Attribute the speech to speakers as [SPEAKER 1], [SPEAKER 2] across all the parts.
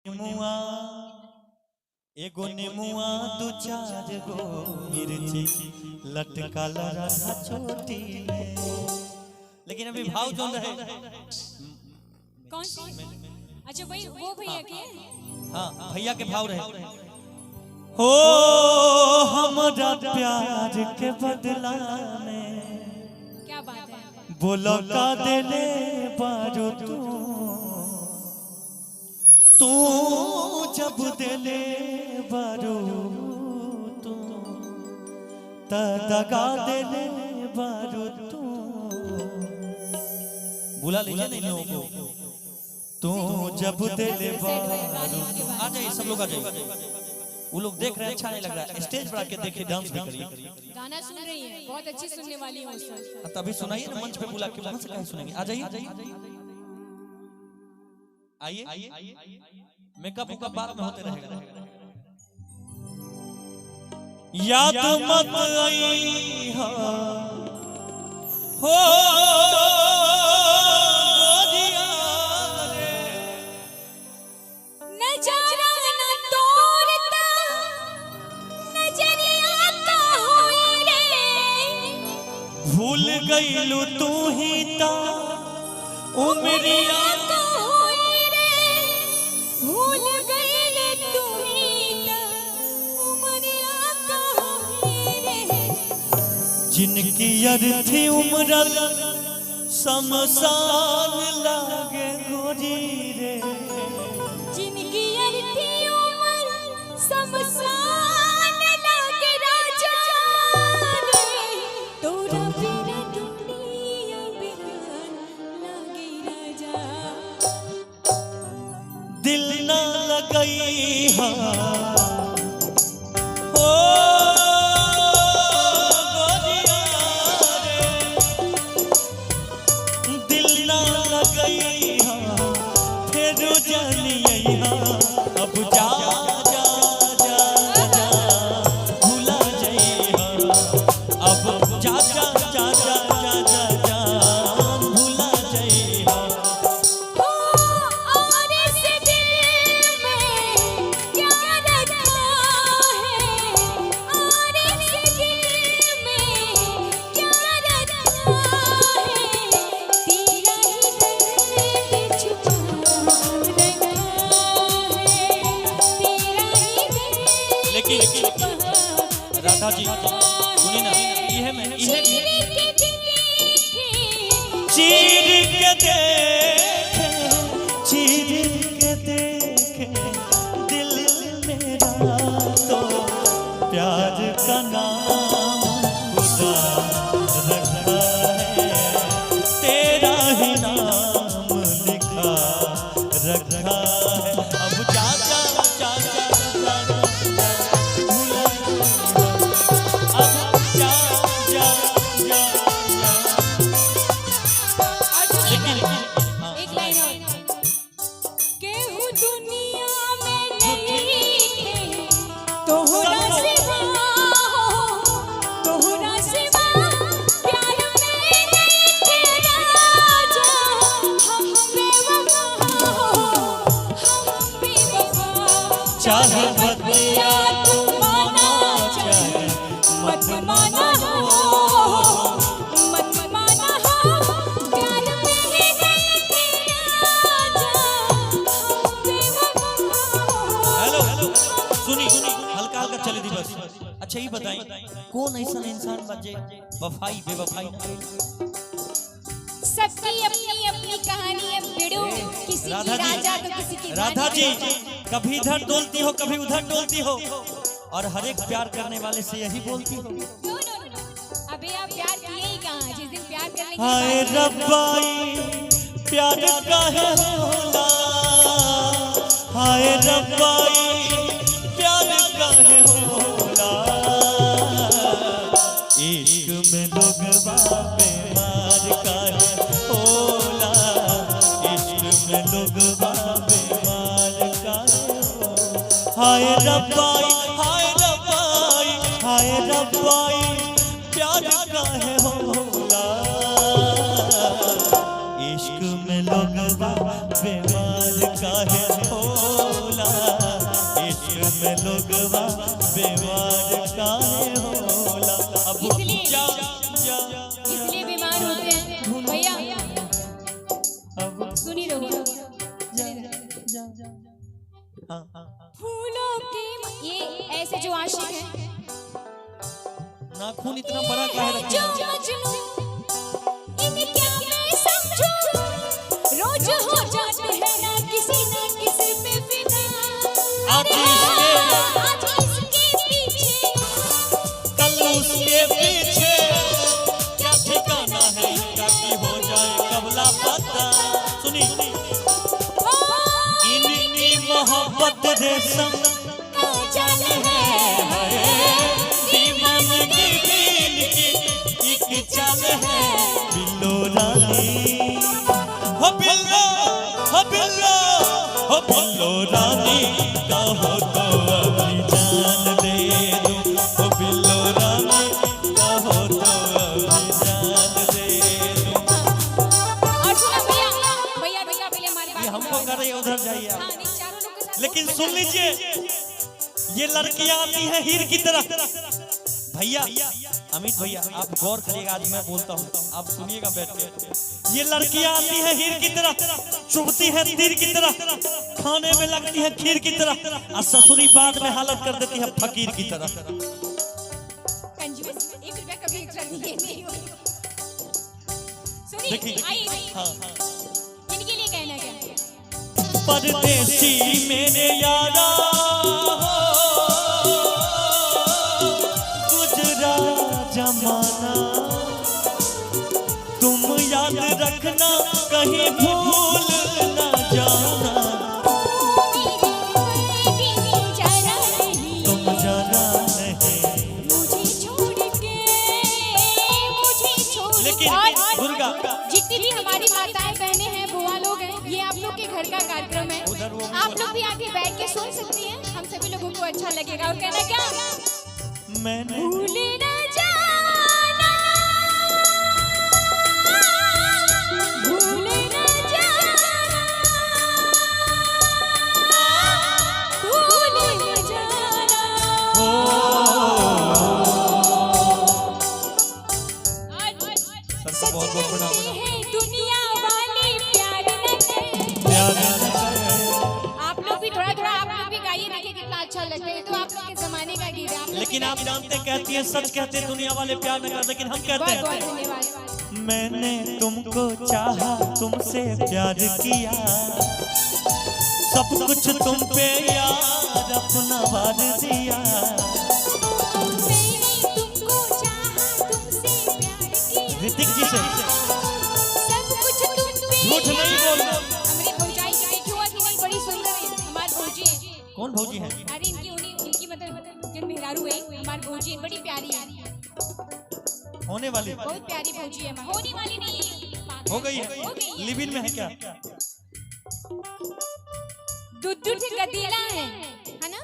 [SPEAKER 1] नेमुआ एगो नेमुआ दो चार गो मिर्ची लटकाला रहा छोटी। लेकिन अभी भाव जो रहे
[SPEAKER 2] कौन सी? अच्छा भाई वो भैया के?
[SPEAKER 1] हाँ भैया के भाव रहे। हो हमारा प्यार के बदला में
[SPEAKER 2] क्या बात है?
[SPEAKER 1] बोलो का देले बारो तू जब देले बारो तू दगा देले बारो तू। बुला लीजिए नहीं लोगों को। तू जब देले बारो आ जाइए, सब लोग आ जाइए। वो लोग देख रहे हैं, अच्छा नहीं लग रहा है। स्टेज पर आके देखिए, डांस भी करिए।
[SPEAKER 2] गाना सुन रही है, बहुत अच्छी सुनने वाली हूँ सर।
[SPEAKER 1] तभी सुनाइए ना, मंच पे बुला के वहां से कहीं सुनेंगे। आ जाइए आइए, मेकअप उकअप बाद में होते रहेगा। याद मत आई हो
[SPEAKER 2] नजारा ना तोड़ता नजरिया का होए रे।
[SPEAKER 1] भूल गईलू तू ही ता उमरिया
[SPEAKER 2] का होए रे। भूल गईले तू ही ता उमरिया का होए रे।
[SPEAKER 1] जिनकी अर्थी उम्र शमशान लागे गोरी रे।
[SPEAKER 2] जिनकी अर्थी उम्र शमशान लागे राजा रे। तोरा बिना दुनिया बिरान लागे राजा।
[SPEAKER 1] दिल ना लगई हा हो गोरिया रे। दिल ना लगई हा फिर जानिए हा। अब जा जा जा जा भुला जाई हा। अब जा जा जा जा जा जा जा भुला जाई हा।
[SPEAKER 2] और इस दिल में क्या रखा है? और इस दिल में क्या रखा है? तेरा ही दर्द छुपा रखा है। तेरा ही दर्द
[SPEAKER 1] लेकिन राधा जी सुनिए ना, इहे में इहे चीर के देखे चीर के देखे दिल मेरा तो प्यार का नाम खुदा रखा है। तेरा ही नाम लिखा रखा है। अब जा जा जा जा जा जा भुला अब जा जा जा जा। लेकिन
[SPEAKER 2] एक लाइन और। केहू दुनिया में नहीं थे तोहरा सिवा हो। तोहरा सिवा प्यार में नहीं थे राजा। हम बेवफा हो, हम बेवफा।
[SPEAKER 1] चाहे बतिया
[SPEAKER 2] तू माना चाहे मत माना हो। मत माना हो, प्यार में ही नहीं थे राजा। हम बेवफा हो।
[SPEAKER 1] हेलो सुनी हल्का हल्का चले दी बस। अच्छा ये बताइए, कौन ऐसा इंसान बचे वफाई बेवफाई ना करे?
[SPEAKER 2] सबकी अपनी अपनी कहानी है बिड़ू। किसी की
[SPEAKER 1] राधा जी,
[SPEAKER 2] राजा तो किसी की
[SPEAKER 1] राधा
[SPEAKER 2] रानी।
[SPEAKER 1] जी कभी इधर डोलती हो कभी उधर डोलती हो, और हर एक प्यार करने वाले से यही बोलती हो।
[SPEAKER 2] नो नो नो, अबे आप प्यार किए ही कहाँ? जिस दिन प्यार करने की
[SPEAKER 1] हाय
[SPEAKER 2] बात की।
[SPEAKER 1] रब्बाई प्यार काहे होला। हाय रब्बाई प्यार काहे होला। इश्क में लोग बीमार काहे होला। इश्क में लोग बीमार काहे होला। हाय रब्बाई हाय रब्बाई हाय रब्बाई प्यार काहे होला। इश्क में लोग बीमार काहे होला। में लोगवा बीमार काहे होला। अब जा जा
[SPEAKER 2] इसलिए बीमार होते हैं भैया।
[SPEAKER 1] अब
[SPEAKER 2] सुनी रहो। फूलों की ये ऐसे जो आशिक हैं,
[SPEAKER 1] नाखून इतना बड़ा काहे रखे
[SPEAKER 2] जो
[SPEAKER 1] हैं?
[SPEAKER 2] मजनू इन्हें क्या मैं समझूं, रोज हो जाते हैं ना किसी पे फिदा।
[SPEAKER 1] आज इसके
[SPEAKER 2] पीछे
[SPEAKER 1] कल उसके पीछे, क्या ठिकाना है इनका कि हो जाए कबला पता। सुनी इनकी मोहब्बत रेशम
[SPEAKER 2] जाने है
[SPEAKER 1] दीवानगी की एक चाल है। बिल्लो रानी हो बिल्लो हो बिल्लो हो बिल्लो रानी कहो तो अभी जान दे दूं। हो बिल्लो रानी कहो तो अभी जान दे दूं।
[SPEAKER 2] और सुनो भैया भैया भैया पहले हमारी बात
[SPEAKER 1] ये हमको कर रही है, उधर जाइए आप।
[SPEAKER 2] हाँ, नहीं, चारों लोग के साथ
[SPEAKER 1] लेकिन सुन लीजिए, ये लड़कियां आती हैं हीर की तरह। भैया अमित भैया आप गौर करिएगा, आज मैं बोलता हूँ आप सुनिएगा बैठ के। ये लड़कियां आती हैं हीर की तरह, चुभती हैं तीर की तरह, खाने में लगती हैं खीर की तरह, और ससुरी बाद में हालत कर देती है फकीर की तरह।
[SPEAKER 2] कंजूस, 1 रुपया कभी एक्स्ट्रा दिए नहीं हो। सुनिए,
[SPEAKER 1] देखिए
[SPEAKER 2] आइए,
[SPEAKER 1] हाँ
[SPEAKER 2] इनके लिए कहना क्या है?
[SPEAKER 1] परदेसी मेरे यारा गुजरा जमाना, तुम याद रखना कहीं भूल न जाना। तुम जाना नहीं
[SPEAKER 2] मुझे छोड़ के,
[SPEAKER 1] लेकिन दुर्गा
[SPEAKER 2] जितनी भी हमारी माताएं बहनें हैं, बुआ लोग हैं, ये आप लोग के घर का कार्यक्रम है।
[SPEAKER 1] उधर वो
[SPEAKER 2] आप लोग भी आके बैठ के सुन सकती हैं, हम सभी लोगों को अच्छा लगेगा। और कहना क्या?
[SPEAKER 1] मैंने
[SPEAKER 2] भूल न जाना, भूल न जाना, भूल न जाना।
[SPEAKER 1] सर को बहुत बहुत प्रणाम।
[SPEAKER 2] सच है दुनिया वाले प्यार न करें।
[SPEAKER 1] प्यार न करें।
[SPEAKER 2] आप लोग भी थोड़ा थोड़ा आप लोग भी गाइए, देखिए कितना अच्छा लगता है। तो आप लोग के जमाने का गीत है। आप लोग
[SPEAKER 1] लेकिन आप जानते कहती है सच कहते हैं दुनिया वाले प्यार न कर, लेकिन हम कहते
[SPEAKER 2] बहुत बहुत
[SPEAKER 1] हैं
[SPEAKER 2] धन्यवाद।
[SPEAKER 1] मैंने तुमको चाहा तुमसे प्यार किया, सब कुछ तुम पे यार अपना वार दिया।
[SPEAKER 2] मैंने तुमको चाहा, तुमसे प्यार किया,
[SPEAKER 1] ऋतिक जी से
[SPEAKER 2] सब कुछ तुम पे
[SPEAKER 1] झूठ नहीं बोलना।
[SPEAKER 2] हमारी भौजाई देखी हुआ कि नहीं, बड़ी सुंदर है हमारी भौजी।
[SPEAKER 1] कौन भौजी है?
[SPEAKER 2] अरे इनकी मतलब जिन मेहरारू है हमारी भौजी बड़ी प्यारी है,
[SPEAKER 1] होने वाली
[SPEAKER 2] बहुत प्यारी भौजी है हमारी। होने वाली नहीं है,
[SPEAKER 1] हो गई
[SPEAKER 2] हो
[SPEAKER 1] है,
[SPEAKER 2] गई है।
[SPEAKER 1] लिव इन में है क्या?
[SPEAKER 2] दूध गधेला है ना?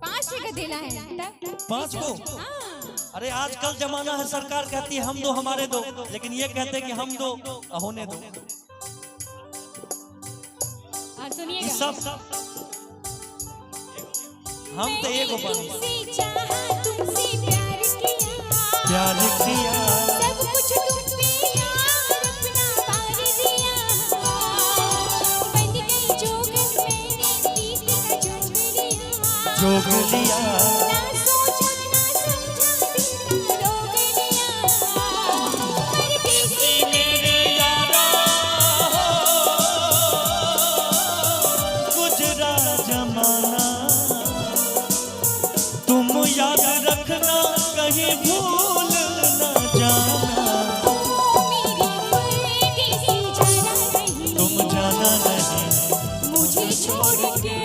[SPEAKER 2] 5 गधेला है।
[SPEAKER 1] 5 को?
[SPEAKER 2] हाँ।
[SPEAKER 1] अरे आजकल जमाना है, सरकार कहती है हम दो हमारे दो, लेकिन ये कहते हैं कि हम दो होने दो।
[SPEAKER 2] और सुनिएगा,
[SPEAKER 1] इस सब हम तो एक बने
[SPEAKER 2] तुमसे चाहा, तुमसे प्यार किया,
[SPEAKER 1] प्यार किया,
[SPEAKER 2] सब कुछ तुम पे यार अपना पार दिया। बन गई जोगन मैंने प्रीत का जोग लिया,
[SPEAKER 1] जोग लिया।
[SPEAKER 2] ना सोचा ना समझा दिल का रोग लिया। परदेसी
[SPEAKER 1] मेरे यारा गुजरा जमाना, तुम याद रखना कहीं भूल न जाना। तुम जाना नहीं
[SPEAKER 2] मुझे छोड़ के,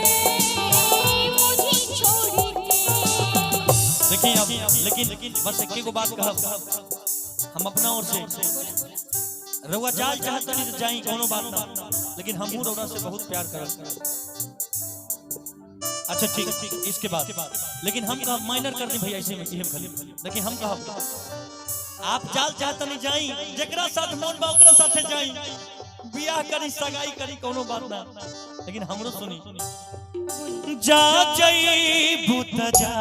[SPEAKER 2] मुझे छोड़ के।
[SPEAKER 1] देखिए अब लेकिन बस एक को बात कहब, हम अपना ओर से रउआ जाल चाहता नहीं तो जाई, कोनो बात ना, लेकिन हम रउआ से बहुत प्यार करब। अच्छा ठीक, इसके बाद लेकिन हम कहा माइनर कर दी भैया, ऐसे में खाली, लेकिन हम कहब आप जाल चाहता नहीं जाई, जकरा साथ मन बा ओकरा साथे जाई, बियाह करी सगाई करी कोनो बात ना, लेकिन हमरो सुनी।
[SPEAKER 2] बोली।
[SPEAKER 1] जा जईबू त जा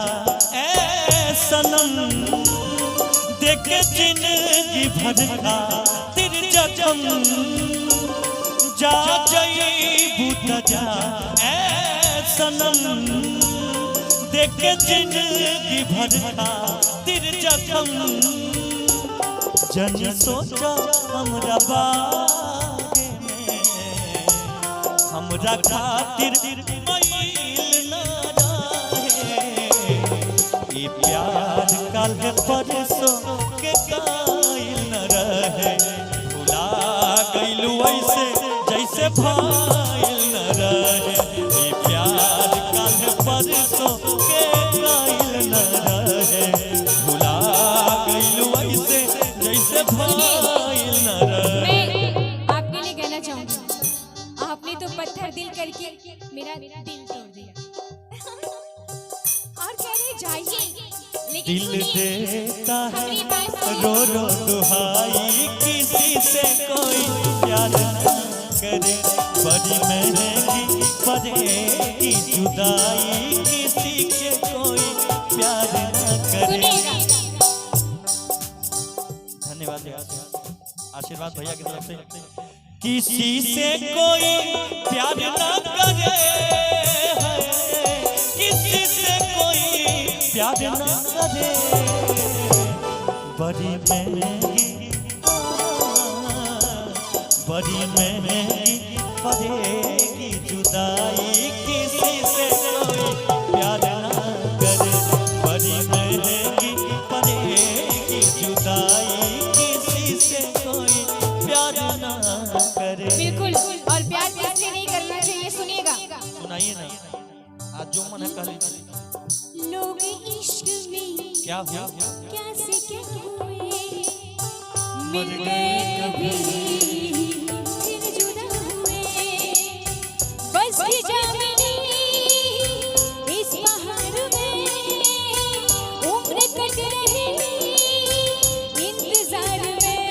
[SPEAKER 1] ए सनम, देख जिंदगी भर का तेरे जखम। जा जईबू त जा ए सनम, देख जिंदगी भर का तेरे जखम। जन सोचा हमरा बारे में, हमरा खातिर मैल ना रहे। ये प्यार कल परसों के कायल न रहे। भुला गइलू ऐसे जैसे भाईल न रहे। ये प्यार कल परसों के कायल न रहे। भुला गइलू ऐसे जैसे भाईल न रहे।
[SPEAKER 2] मैं आपके लिए कहना चाहूंगी, आपने तो पत्थर दिल करके मेरा दिल तोड़ दिया। और कह रहे जाइए, लेकिन
[SPEAKER 1] दिल
[SPEAKER 2] सुनिए,
[SPEAKER 1] देता है
[SPEAKER 2] हमारी बात सुनिए।
[SPEAKER 1] रो रो दुहाई, किसी से कोई प्यार न करे। बड़ी महंगी पड़ेगी जुदाई, किसी के कोई प्यार न करे।
[SPEAKER 2] सुनिएगा।
[SPEAKER 1] धन्यवाद, आशीर्वाद भैया की तरफ से। किसी से कोई प्यार न करे, किसी से कोई प्यार न करे। बड़ी महंगी, बड़ी महंगी पड़ेगी जुदाई, किसी से कोई प्यार न करे। बड़ी महंगी पड़ेगी जुदाई, किसी से कोई प्यार न करे।
[SPEAKER 2] बिल्कुल, और प्यार किससे नहीं करना चाहिए, सुनिएगा।
[SPEAKER 1] सुनाइए ना, आज जो मन है कह लीजिए।
[SPEAKER 2] लोग इश्क में
[SPEAKER 1] क्या हुआ?
[SPEAKER 2] क्या से क्या हुए, मिल गए कभी फिर जुदा हुए। बस की जामिनी इस बहार में, उम्र कट रही इंतजार में।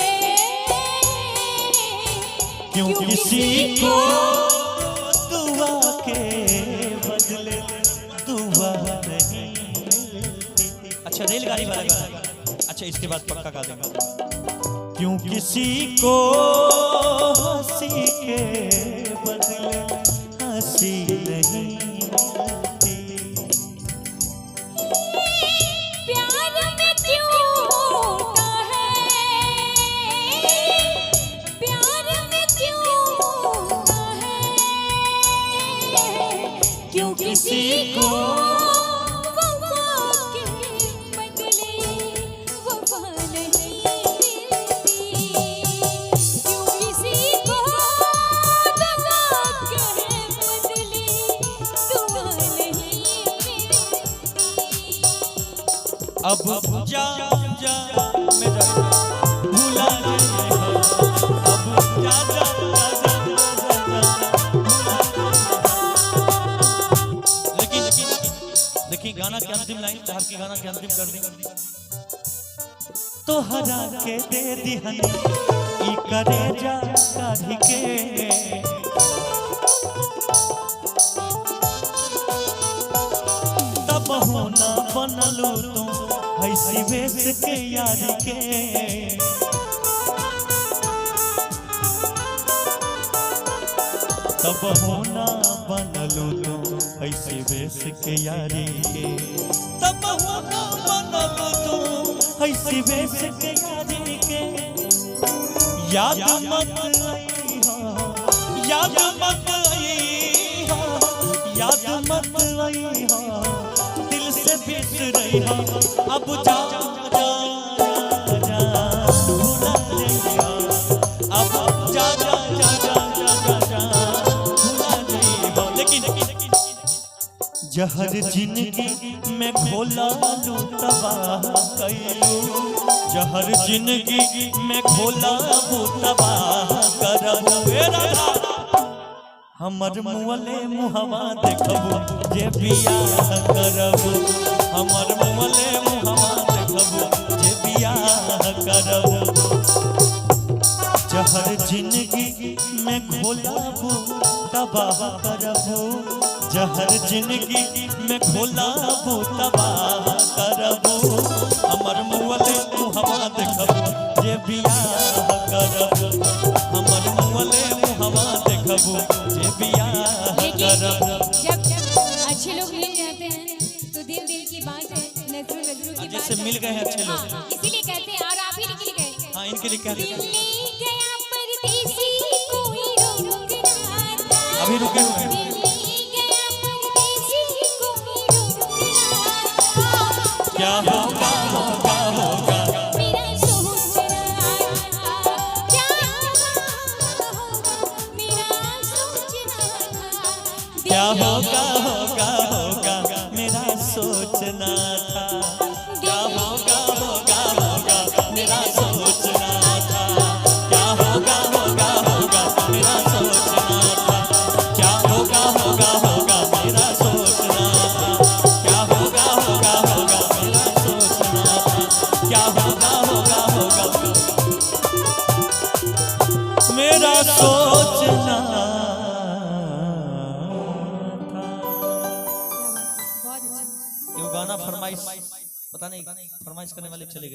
[SPEAKER 1] क्यों किसी को दुआ के बदले दुआ नहीं मिलती। अच्छा, रेलगाड़ी वाला गाना। अच्छा, इसके बाद पक्का गा देंगे। क्यों किसी को हंसी के बदले हंसी नहीं मिलती।
[SPEAKER 2] प्यार में क्यों होता है, प्यार में क्यों होता है, क्यों किसी को वफा के बदले वफा नहीं मिलती। क्यों किसी को दगा के बदले दुआ नहीं मिलती।
[SPEAKER 1] अब जा जा मेरा भूला जाए। अब जा जा जा जा जा जा। लेकिन देखिए, गाना के अंतिम लाइन साहब की गाना के अंतिम कर दी। तो हरा के दे दिहनी ई करे जा काढ़ी के। तब होना बनलू तुम ऐसी वेश के यारी के। तब होना बनलू तुम ऐसी वेश के यारी के। तब होना बनलू तुम ऐसी वेश के यारी के। याद मत आईहा, याद मत आईहा, याद मत आईहा, दिल से बिसरैहा। अब जा जा जा जा भुला जइहा। अब जा जा जा जा जा जा भुला जइहा। लेकिन जहर जिंदगी में घोला लू तबाह कैलू। जहर जिंदगी में घोला लू तबाह करबू। हमर मुअले मुहवा देखबू जे बियाह करबू। हमर मुअले मुहवा देखबू जे बियाह करबू। जहर जिंदगी में घोलाबू तबाह करबू, जहर जिंदगी में घोलाबू तबाह करबू। हमर मुअले मुहवा देखबू जे बियाह करबू, हमर मुअले मुहवा देखबू जे बियाह करबू।
[SPEAKER 2] जब अच्छे लोग मिल जाते हैं तो दिल दिल की बात है, नजरों नजरों की बात
[SPEAKER 1] जैसे मिल गए हैं अच्छे लोग,
[SPEAKER 2] हाँ, इसीलिए कहते हैं। और आप ही निकल गए।
[SPEAKER 1] हाँ इनके लिए कह
[SPEAKER 2] दिल
[SPEAKER 1] देते हैं।
[SPEAKER 2] ले गया परदेसी कोई रोक ना था।
[SPEAKER 1] अभी रुके हुए हैं।
[SPEAKER 2] दिल ले गया परदेसी कोई रोक ना था।
[SPEAKER 1] क्या होगा होगा होगा,
[SPEAKER 2] मेरा सोचना था। क्या होगा मेरा सोचना था।
[SPEAKER 1] क्या होगा होगा होगा मेरा सोचना था। क्या होगा होगा होगा मेरा सोचना था। क्या होगा होगा होगा मेरा सोचना था। क्या होगा होगा होगा मेरा सोचना था। क्या होगा होगा होगा मेरा सोचना था। क्या होगा होगा होगा मेरा सोचना था।
[SPEAKER 2] बहुत अच्छा।
[SPEAKER 1] ये गाना फरमाइश, पता नहीं फरमाइश करने वाले चले गए।